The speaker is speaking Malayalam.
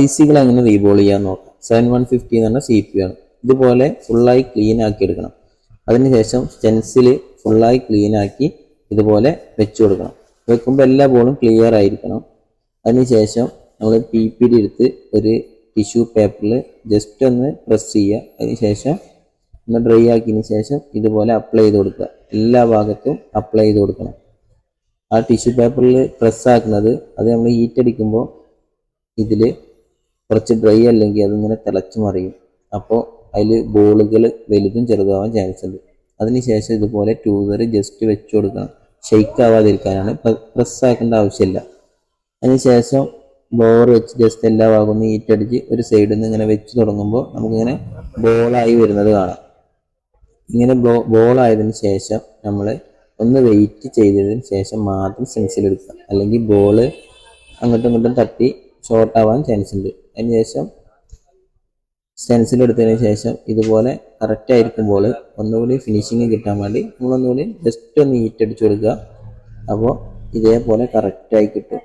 ഐസികൾ എങ്ങനെ റീബോൾ ചെയ്യാൻ നോക്കാം. 7150 എന്ന് പറഞ്ഞ CPU ആണ്. ഇതുപോലെ ഫുള്ളായി ക്ലീൻ ആക്കി എടുക്കണം. അതിനുശേഷം സ്റ്റെൻസിൽ ഫുള്ളായി ക്ലീൻ ആക്കി ഇതുപോലെ വെച്ചു കൊടുക്കണം. വെക്കുമ്പോൾ എല്ലാ ബോളും ക്ലിയർ ആയിരിക്കണം. അതിനുശേഷം നമ്മൾ PPD എടുത്ത് ഒരു ടിഷ്യൂ പേപ്പറിൽ ജസ്റ്റ് ഒന്ന് പ്രസ് ചെയ്യുക. അതിനുശേഷം ഒന്ന് ഡ്രൈ ആക്കിയതിന് ശേഷം ഇതുപോലെ അപ്ലൈ ചെയ്ത് കൊടുക്കുക. എല്ലാ ഭാഗത്തും അപ്ലൈ ചെയ്ത് കൊടുക്കണം. ആ ടിഷ്യൂ പേപ്പറിൽ പ്രസ് ആക്കുന്നത് അത് നമ്മൾ ഹീറ്റ് അടിക്കുമ്പോൾ ഇതിൽ കുറച്ച് ഡ്രൈ അല്ലെങ്കിൽ അതിങ്ങനെ തിളച്ചു മറിയും. അപ്പോൾ അതിൽ ബോളുകൾ വലുതും ചെറുതാവാൻ ചാൻസ് ഉണ്ട്. അതിനുശേഷം ഇതുപോലെ ട്യൂസർ ജസ്റ്റ് വെച്ച് കൊടുക്കണം. ഷെയ്ക്ക് ആവാതിരിക്കാനാണ്. പ്രസ് ആക്കേണ്ട ആവശ്യമില്ല. അതിനുശേഷം ബ്ലോവർ വെച്ച് ജസ്റ്റ് എല്ലാ ഭാഗവും ഹീറ്റ് അടിച്ച് ഒരു സൈഡിൽ നിന്ന് ഇങ്ങനെ വെച്ച് തുടങ്ങുമ്പോൾ നമുക്കിങ്ങനെ ബോളായി വരുന്നത് കാണാം. ഇങ്ങനെ ബോളായതിനു ശേഷം നമ്മൾ ഒന്ന് വെയിറ്റ് ചെയ്തതിന് ശേഷം മാത്രം സ്റ്റെൻസിൽ എടുക്കുക. അല്ലെങ്കിൽ ബോള് അങ്ങോട്ടും ഇങ്ങോട്ടും തട്ടി ഷോർട്ട് ആവാൻ ചാൻസ് ഉണ്ട്. അതിനുശേഷം സ്റ്റെൻസിൽ എടുത്തതിന് ശേഷം ഇതുപോലെ കറക്റ്റ് ആയിരിക്കുമ്പോൾ ഒന്നുകൂടി ഫിനിഷിങ് കിട്ടാൻ വേണ്ടി നമ്മളൊന്നുകൂടി ജസ്റ്റ് ഒന്ന് ഹീറ്റ് അടിച്ചു കൊടുക്കുക. അപ്പോൾ ഇതേപോലെ കറക്റ്റായി കിട്ടും.